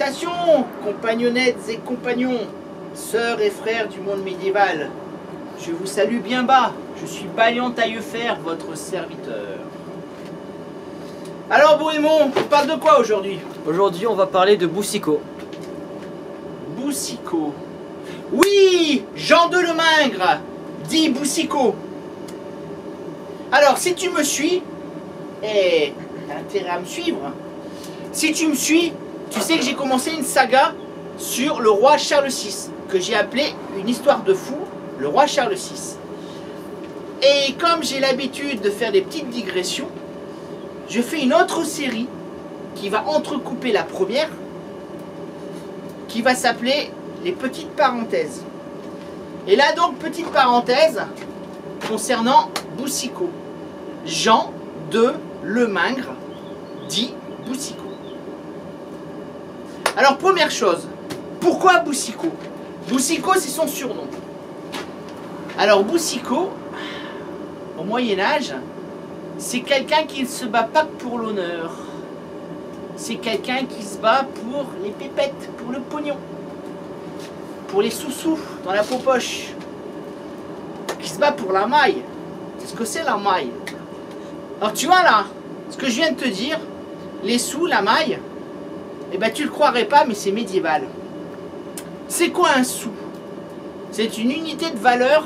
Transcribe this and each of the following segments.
Salutations, compagnonnettes et compagnons, sœurs et frères du monde médiéval. Je vous salue bien bas, je suis Balian Taillefer, votre serviteur. Alors Bohémond, on parle de quoi aujourd'hui? Aujourd'hui, on va parler de Boucicaut. Boucicaut. Oui, Jean de Lemingre, dit Boucicaut. Alors, si tu me suis, et t'as intérêt à me suivre, si tu me suis, tu sais que j'ai commencé une saga sur le roi Charles VI, que j'ai appelé une histoire de fou, le roi Charles VI. Et comme j'ai l'habitude de faire des petites digressions, je fais une autre série qui va entrecouper la première, qui va s'appeler les petites parenthèses. Et là donc, petite parenthèse concernant Boucicaut. Jean de Lemingre, dit Boucicaut. Alors première chose, pourquoi Boucicaut? Boucicaut, c'est son surnom. Alors Boucicaut, au Moyen-Âge, c'est quelqu'un qui ne se bat pas pour l'honneur. C'est quelqu'un qui se bat pour les pépettes, pour le pognon, pour les sous-sous dans la poche, qui se bat pour la maille. C'est ce que c'est la maille. Alors tu vois là, ce que je viens de te dire, les sous, la maille, eh ben tu le croirais pas, mais c'est médiéval. C'est quoi un sou? C'est une unité de valeur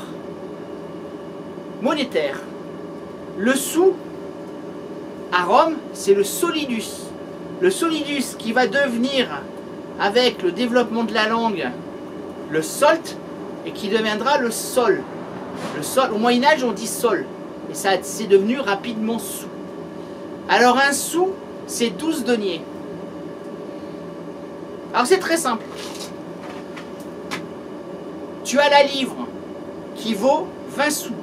monétaire. Le sou, à Rome, c'est le solidus. Le solidus qui va devenir, avec le développement de la langue, le solt, et qui deviendra le sol. Le sol, au Moyen-Âge, on dit sol. Et ça, c'est devenu rapidement sou. Alors un sou, c'est 12 deniers. Alors c'est très simple. Tu as la livre qui vaut 20 sous.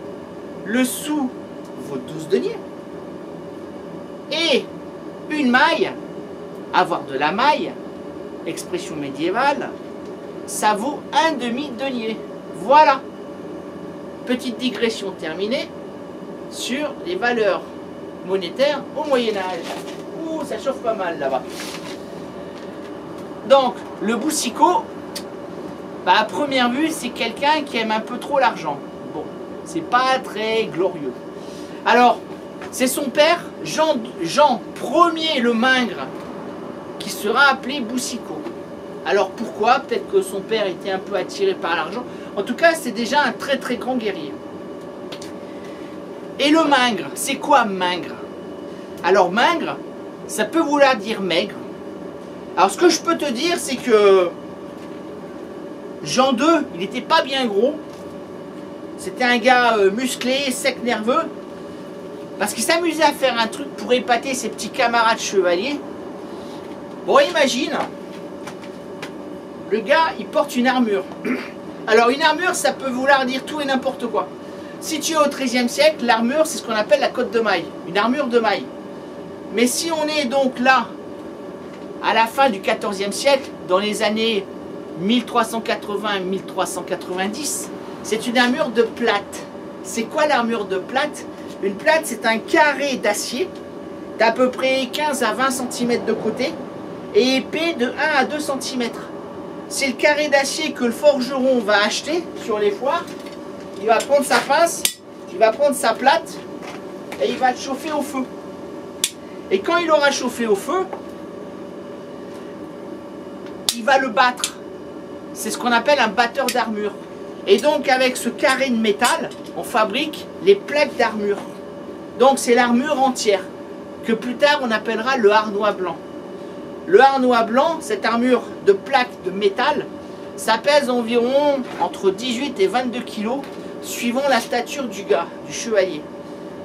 Le sou vaut 12 deniers. Et une maille, avoir de la maille, expression médiévale, ça vaut un demi-denier. Voilà. Petite digression terminée sur les valeurs monétaires au Moyen-Âge. Ouh, ça chauffe pas mal là-bas. Donc, le Boucicaut, bah, à première vue, c'est quelqu'un qui aime un peu trop l'argent. Bon, c'est pas très glorieux. Alors, c'est son père, Jean Ier Lemingre, qui sera appelé Boucicaut. Alors pourquoi? Peut-être que son père était un peu attiré par l'argent. En tout cas, c'est déjà un très très grand guerrier. Et le Mingre, c'est quoi Mingre? Alors Mingre, ça peut vouloir dire maigre. Alors ce que je peux te dire, c'est que Jean II, il n'était pas bien gros. C'était un gars musclé, sec, nerveux. Parce qu'il s'amusait à faire un truc pour épater ses petits camarades chevaliers. Bon, imagine, le gars, il porte une armure. Alors une armure, ça peut vouloir dire tout et n'importe quoi. Si tu es au XIIIe siècle, l'armure, c'est ce qu'on appelle la cotte de maille. Une armure de maille. Mais si on est donc là, à la fin du XIVe siècle, dans les années 1380-1390, c'est une armure de plate. C'est quoi l'armure de plate? Une plate, c'est un carré d'acier d'à peu près 15 à 20 cm de côté et épais de 1 à 2 cm. C'est le carré d'acier que le forgeron va acheter sur les foires. Il va prendre sa pince, il va prendre sa plate et il va le chauffer au feu. Et quand il aura chauffé au feu, il va le battre. C'est ce qu'on appelle un batteur d'armure. Et donc avec ce carré de métal, on fabrique les plaques d'armure. Donc c'est l'armure entière, que plus tard on appellera le harnois blanc. Le harnois blanc, cette armure de plaques de métal, ça pèse environ entre 18 et 22 kg, suivant la stature du gars, du chevalier.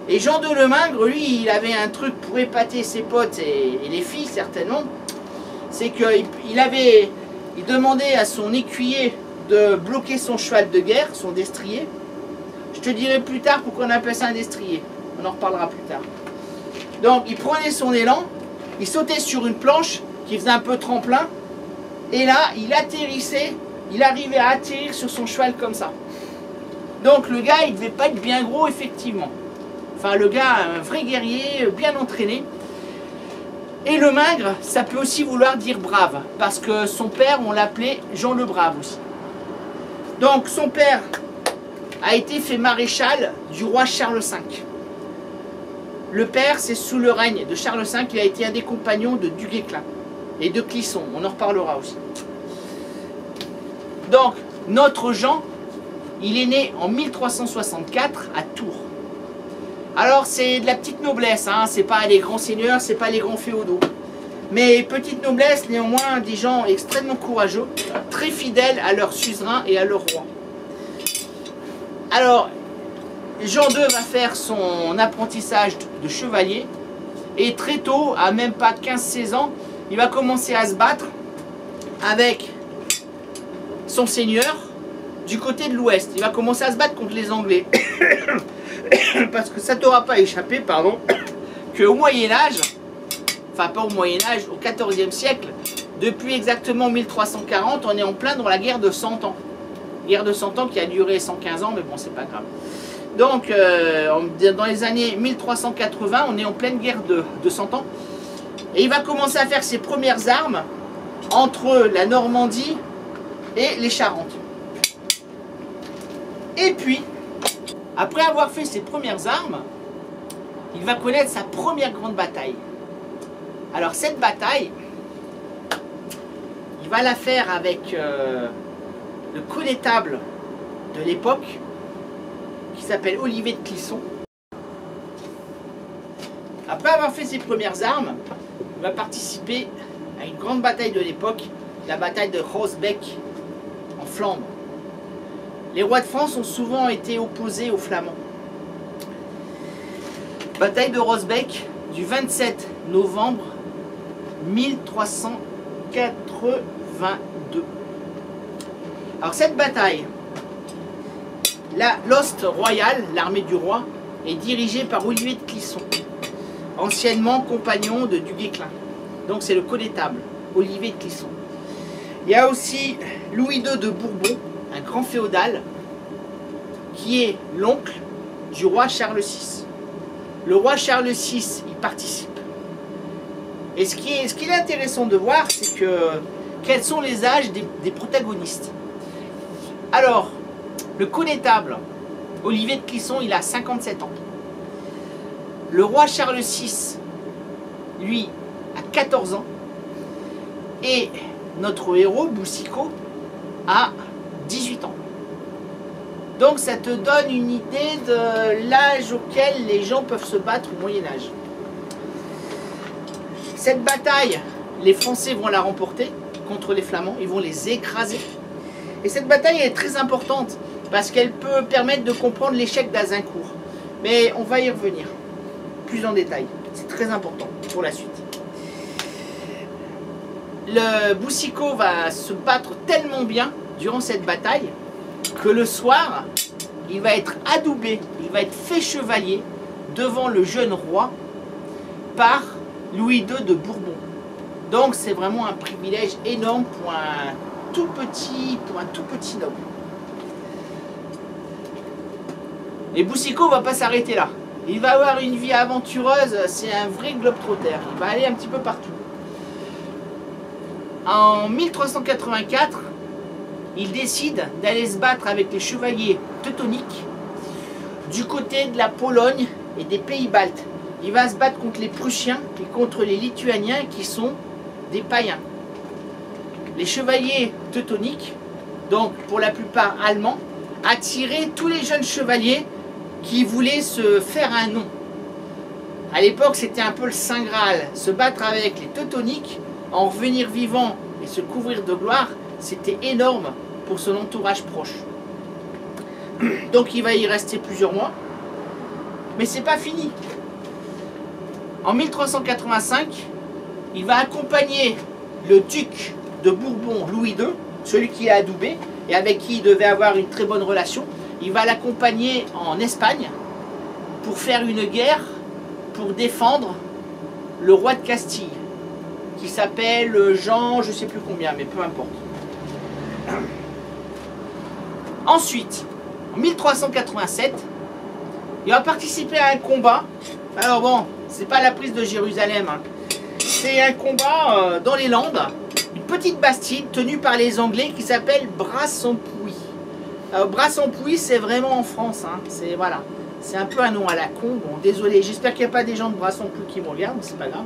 Et Jean de Lemingre, lui, il avait un truc pour épater ses potes et les filles certainement. C'est qu'il demandait à son écuyer de bloquer son cheval de guerre, son destrier. Je te dirai plus tard pourquoi on appelle ça un destrier. On en reparlera plus tard. Donc il prenait son élan, il sautait sur une planche qui faisait un peu tremplin, et là il atterrissait, il arrivait à atterrir sur son cheval comme ça. Donc le gars, il devait pas être bien gros effectivement. Enfin le gars, un vrai guerrier, bien entraîné. Et le Mingre, ça peut aussi vouloir dire brave, parce que son père, on l'appelait Jean le Brave aussi. Donc son père a été fait maréchal du roi Charles V. Le père, c'est sous le règne de Charles V, il a été un des compagnons de Du Guesclin et de Clisson, on en reparlera aussi. Donc, notre Jean, il est né en 1364 à Tours. Alors, c'est de la petite noblesse, hein, c'est pas les grands seigneurs, c'est pas les grands féodaux. Mais petite noblesse, néanmoins, des gens extrêmement courageux, très fidèles à leur suzerain et à leur roi. Alors, Jean II va faire son apprentissage de chevalier, et très tôt, à même pas 15-16 ans, il va commencer à se battre avec son seigneur du côté de l'ouest. Il va commencer à se battre contre les Anglais. Parce que ça t'aura pas échappé, pardon, qu'au Moyen-Âge, enfin pas au Moyen-Âge, au XIVe siècle, depuis exactement 1340, on est en plein dans la guerre de 100 ans. Guerre de 100 ans qui a duré 115 ans, mais bon, c'est pas grave. Donc, dans les années 1380, on est en pleine guerre de 100 ans. Et il va commencer à faire ses premières armes entre la Normandie et les Charentes. Et puis, après avoir fait ses premières armes, il va connaître sa première grande bataille. Alors cette bataille, il va la faire avec le connétable de l'époque, qui s'appelle Olivier de Clisson. Après avoir fait ses premières armes, il va participer à une grande bataille de l'époque, la bataille de Rosbecq en Flandre. Les rois de France ont souvent été opposés aux Flamands. Bataille de Rosbecq du 27 novembre 1382. Alors cette bataille, l'Host royal, l'armée du roi, est dirigée par Olivier de Clisson, anciennement compagnon de Du Guesclin. Donc c'est le connétable, Olivier de Clisson. Il y a aussi Louis II de Bourbon, un grand féodal, qui est l'oncle du roi Charles VI. Le roi Charles VI y participe. Et ce qui est intéressant de voir, c'est que quels sont les âges des protagonistes. Alors, le connétable, Olivier de Clisson, il a 57 ans. Le roi Charles VI, lui, a 14 ans. Et notre héros, Boucicaut, a 18 ans. Donc ça te donne une idée de l'âge auquel les gens peuvent se battre au Moyen-Âge. Cette bataille, les Français vont la remporter contre les Flamands, ils vont les écraser. Et cette bataille est très importante parce qu'elle peut permettre de comprendre l'échec d'Azincourt. Mais on va y revenir plus en détail. C'est très important pour la suite. Le Boucicaut va se battre tellement bien durant cette bataille que le soir, il va être adoubé, il va être fait chevalier devant le jeune roi par Louis II de Bourbon. Donc c'est vraiment un privilège énorme pour un tout petit noble. Et Boucicaut ne va pas s'arrêter là. Il va avoir une vie aventureuse, c'est un vrai globe-trotter. Il va aller un petit peu partout. En 1384, il décide d'aller se battre avec les chevaliers teutoniques du côté de la Pologne et des pays baltes. Il va se battre contre les Prussiens et contre les Lituaniens qui sont des païens. Les chevaliers teutoniques, donc pour la plupart allemands, attiraient tous les jeunes chevaliers qui voulaient se faire un nom. À l'époque, c'était un peu le Saint Graal. Se battre avec les teutoniques, en revenir vivant et se couvrir de gloire, c'était énorme pour son entourage proche. Donc il va y rester plusieurs mois. Mais c'est pas fini. En 1385, il va accompagner le duc de Bourbon, Louis II, celui qui est adoubé et avec qui il devait avoir une très bonne relation. Il va l'accompagner en Espagne pour faire une guerre pour défendre le roi de Castille, qui s'appelle Jean, je ne sais plus combien, mais peu importe. Ensuite, en 1387, il va participer à un combat. Alors bon, c'est pas la prise de Jérusalem, hein. c'est un combat dans les Landes, une petite bastide tenue par les Anglais qui s'appelle Brassempouy. Brassempouy, c'est vraiment en France, hein. C'est voilà, c'est un peu un nom à la con. Bon, désolé, j'espère qu'il n'y a pas des gens de Brassempouy qui me regardent, c'est pas grave.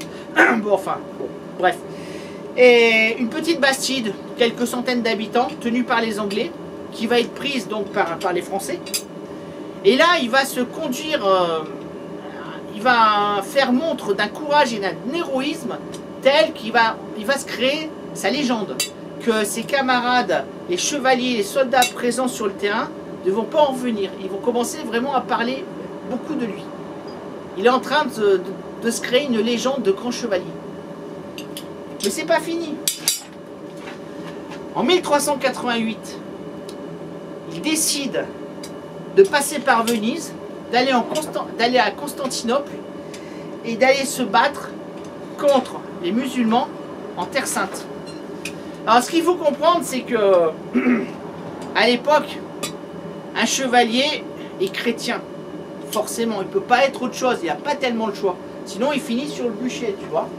Bon, enfin, bon, bref. Et une petite bastide, quelques centaines d'habitants, tenue par les Anglais, qui va être prise donc par les Français. Et là, il va se conduire, il va faire montre d'un courage et d'un héroïsme tel qu'il va se créer sa légende. Que ses camarades, les chevaliers, les soldats présents sur le terrain ne vont pas en revenir. Ils vont commencer vraiment à parler beaucoup de lui. Il est en train de se créer une légende de grand chevalier. Mais c'est pas fini. En 1388, il décide de passer par Venise, d'aller à Constantinople et d'aller se battre contre les musulmans en Terre Sainte. Alors ce qu'il faut comprendre, c'est que à l'époque, un chevalier est chrétien. Forcément, il ne peut pas être autre chose, il n'y a pas tellement le choix. Sinon, il finit sur le bûcher, tu vois.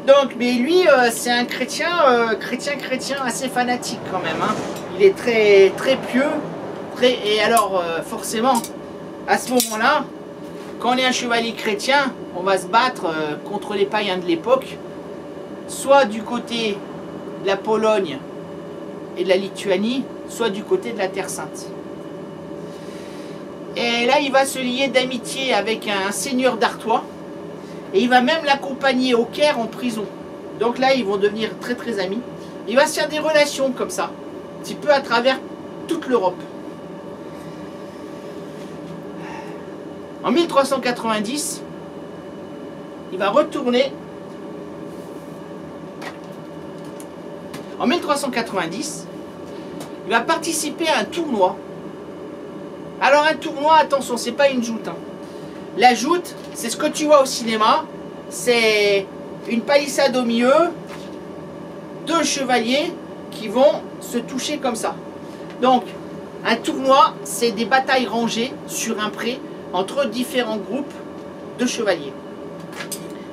Donc, mais lui, c'est un chrétien assez fanatique quand même, hein. Il est très, très pieux. Et alors, forcément, à ce moment-là, quand on est un chevalier chrétien, on va se battre contre les païens de l'époque, soit du côté de la Pologne et de la Lituanie, soit du côté de la Terre Sainte. Et là, il va se lier d'amitié avec un seigneur d'Artois, et il va même l'accompagner au Caire en prison. Donc là, ils vont devenir très très amis. Il va se faire des relations comme ça, un petit peu à travers toute l'Europe. En 1390, il va retourner. En 1390, il va participer à un tournoi. Alors un tournoi, attention, c'est pas une joute, hein. La joute, c'est ce que tu vois au cinéma. C'est une palissade au milieu, deux chevaliers qui vont se toucher comme ça. Donc, un tournoi, c'est des batailles rangées sur un pré entre différents groupes de chevaliers.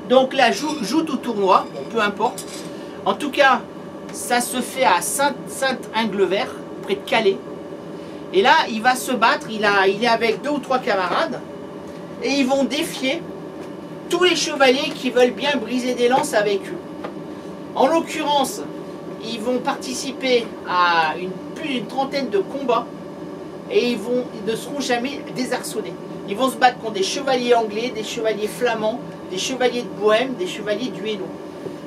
Donc là, joute au tournoi, bon, peu importe. En tout cas, ça se fait à Saint-Inglevert, près de Calais. Et là, il va se battre, il est avec 2 ou 3 camarades. Et ils vont défier tous les chevaliers qui veulent bien briser des lances avec eux. En l'occurrence, ils vont participer à plus d'une trentaine de combats. Et ils ne seront jamais désarçonnés. Ils vont se battre contre des chevaliers anglais, des chevaliers flamands, des chevaliers de Bohême, des chevaliers du Hainaut.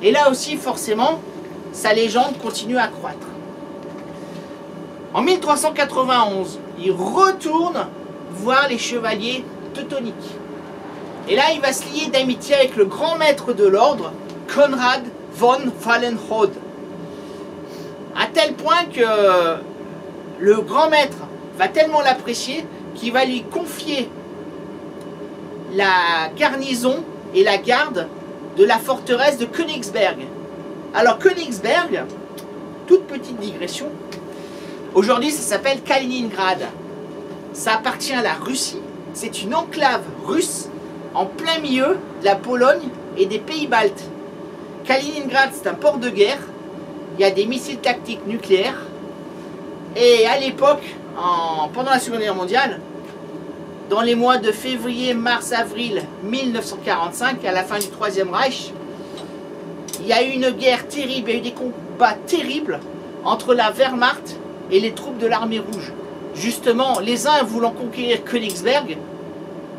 Et là aussi, forcément, sa légende continue à croître. En 1391, il retourne voir les chevaliers teutoniques. Et là, il va se lier d'amitié avec le grand maître de l'ordre, Konrad von Wallenrode. À tel point que le grand maître va tellement l'apprécier qu'il va lui confier la garnison et la garde de la forteresse de Königsberg. Alors Königsberg, toute petite digression, aujourd'hui ça s'appelle Kaliningrad. Ça appartient à la Russie. C'est une enclave russe en plein milieu de la Pologne et des pays baltes. Kaliningrad, c'est un port de guerre. Il y a des missiles tactiques nucléaires. Et à l'époque, pendant la Seconde Guerre mondiale, dans les mois de février, mars, avril 1945, à la fin du Troisième Reich, il y a eu une guerre terrible, il y a eu des combats terribles entre la Wehrmacht et les troupes de l'armée rouge. Justement, les uns voulant conquérir Königsberg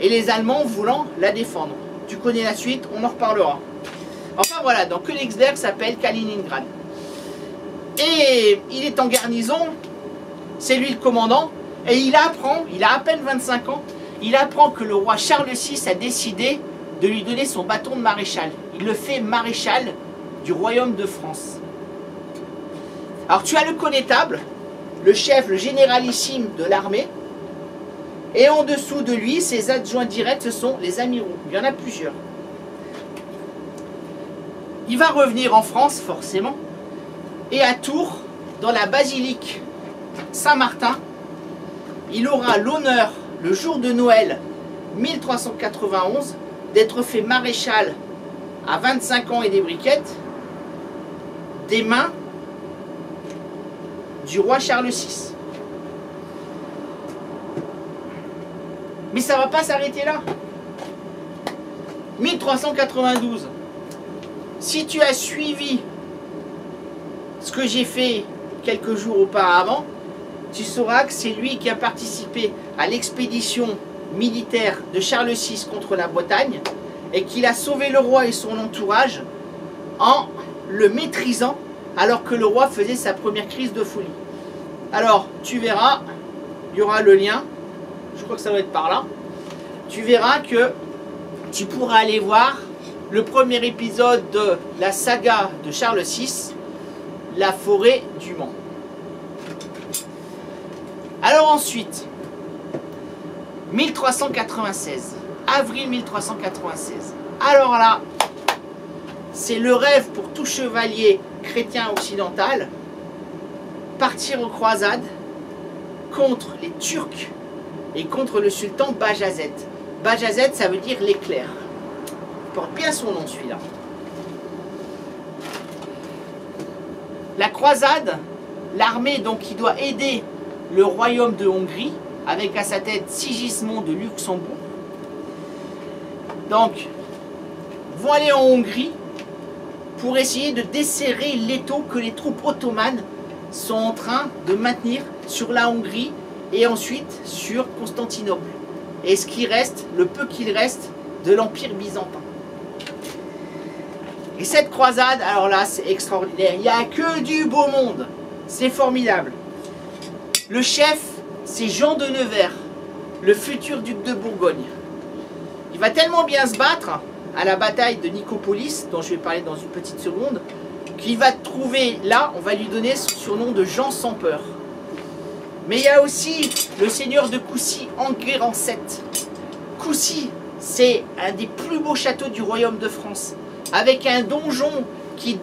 et les Allemands voulant la défendre. Tu connais la suite, on en reparlera. Enfin voilà, donc Königsberg s'appelle Kaliningrad. Et il est en garnison, c'est lui le commandant, et il apprend, il a à peine 25 ans, il apprend que le roi Charles VI a décidé de lui donner son bâton de maréchal. Il le fait maréchal du royaume de France. Alors tu as le connétable, le chef, le généralissime de l'armée, et en dessous de lui, ses adjoints directs, ce sont les amiraux. Il y en a plusieurs. Il va revenir en France, forcément, et à Tours, dans la basilique Saint-Martin, il aura l'honneur, le jour de Noël 1391, d'être fait maréchal à 25 ans et des briquettes, des mains du roi Charles VI. Mais ça ne va pas s'arrêter là. 1392. Si tu as suivi ce que j'ai fait quelques jours auparavant, tu sauras que c'est lui qui a participé à l'expédition militaire de Charles VI contre la Bretagne et qu'il a sauvé le roi et son entourage en le maîtrisant alors que le roi faisait sa première crise de folie. Alors, tu verras, il y aura le lien, je crois que ça va être par là, tu verras que tu pourras aller voir le premier épisode de la saga de Charles VI, la forêt du Mans. Alors ensuite, 1396, avril 1396. Alors là, c'est le rêve pour tout chevalier chrétien occidental, partir en croisade contre les Turcs et contre le sultan Bajazet. Bajazet, ça veut dire l'éclair. Il porte bien son nom celui-là. La croisade, l'armée donc qui doit aider le royaume de Hongrie, avec à sa tête Sigismond de Luxembourg. Donc, vont aller en Hongrie pour essayer de desserrer l'étau que les troupes ottomanes sont en train de maintenir sur la Hongrie et ensuite sur Constantinople. Et ce qui reste, le peu qu'il reste de l'Empire byzantin. Et cette croisade, alors là, c'est extraordinaire. Il n'y a que du beau monde. C'est formidable. Le chef, c'est Jean de Nevers, le futur duc de Bourgogne. Il va tellement bien se battre à la bataille de Nicopolis, dont je vais parler dans une petite seconde, qu'il va trouver là, on va lui donner son surnom de Jean sans peur. Mais il y a aussi le seigneur de Coucy, Enguerrand VII. Coucy, c'est un des plus beaux châteaux du royaume de France, avec un donjon qui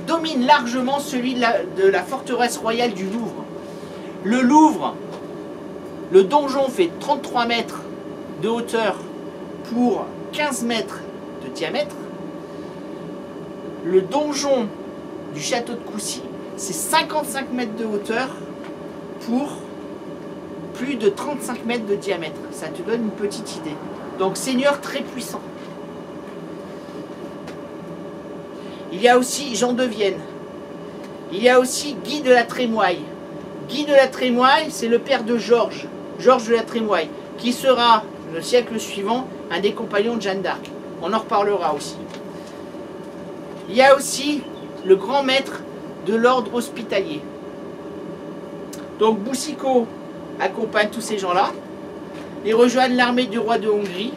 domine largement celui de la forteresse royale du Louvre. Le Louvre, le donjon fait 33 mètres de hauteur pour 15 mètres de diamètre. Le donjon du château de Coucy, c'est 55 mètres de hauteur pour plus de 35 mètres de diamètre. Ça te donne une petite idée. Donc seigneur très puissant. Il y a aussi Jean de Vienne. Il y a aussi Guy de la Trémoille. Guy de la Trémoille, c'est le père de Georges, Georges de la Trémoille, qui sera, le siècle suivant, un des compagnons de Jeanne d'Arc. On en reparlera aussi. Il y a aussi le grand maître de l'ordre hospitalier. Donc Boucicaut accompagne tous ces gens-là. Ils rejoignent l'armée du roi de Hongrie.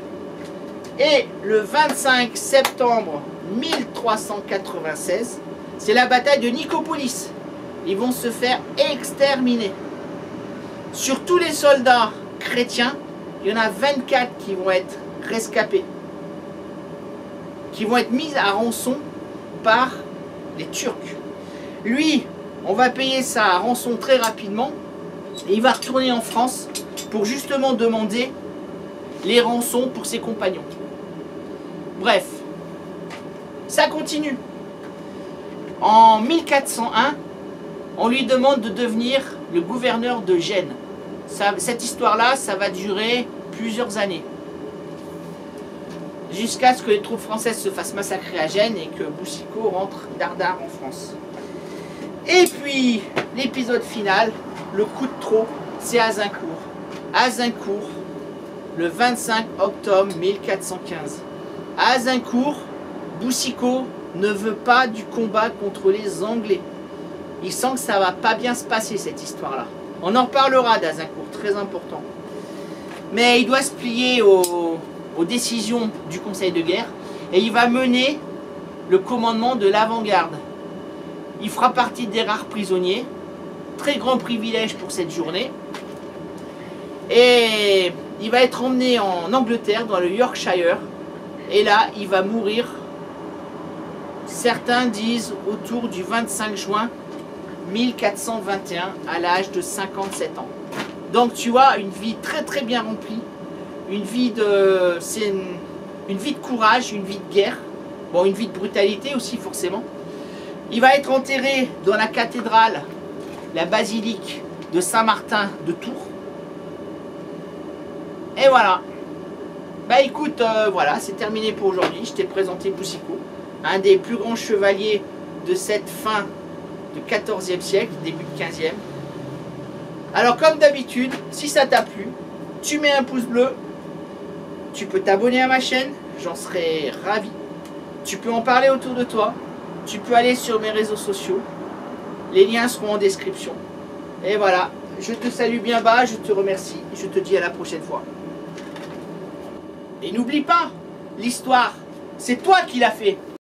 Et le 25 septembre 1396, c'est la bataille de Nicopolis. Ils vont se faire exterminer. Sur tous les soldats chrétiens, il y en a 24 qui vont être rescapés, qui vont être mis à rançon par les Turcs. Lui, on va payer sa rançon très rapidement et il va retourner en France pour justement demander les rançons pour ses compagnons. Bref, ça continue. En 1401, on lui demande de devenir le gouverneur de Gênes. Cette histoire-là, ça va durer plusieurs années. Jusqu'à ce que les troupes françaises se fassent massacrer à Gênes et que Boucicaut rentre dardard en France. Et puis, l'épisode final, le coup de trop, c'est Azincourt. Azincourt, le 25 octobre 1415. À Azincourt, Boucicaut ne veut pas du combat contre les Anglais. Il sent que ça va pas bien se passer cette histoire-là. On en reparlera d'Azincourt, très important. Mais il doit se plier aux décisions du Conseil de guerre et il va mener le commandement de l'avant-garde. Il fera partie des rares prisonniers, très grand privilège pour cette journée. Et il va être emmené en Angleterre, dans le Yorkshire, et là il va mourir, certains disent autour du 25 juin 1421 à l'âge de 57 ans. Donc tu vois, une vie très très bien remplie, une vie de courage, une vie de guerre, Bon, une vie de brutalité aussi, forcément. Il va être enterré dans la cathédrale, la basilique de Saint-Martin de Tours. Et voilà. Bah écoute, voilà, c'est terminé pour aujourd'hui. Je t'ai présenté Boucicaut, un des plus grands chevaliers de cette fin du XIVe siècle, début du XVe. Alors comme d'habitude, si ça t'a plu, tu mets un pouce bleu, tu peux t'abonner à ma chaîne, j'en serai ravi. Tu peux en parler autour de toi, tu peux aller sur mes réseaux sociaux, les liens seront en description. Et voilà, je te salue bien bas, je te remercie, je te dis à la prochaine fois. Et n'oublie pas, l'histoire, c'est toi qui l'as fait.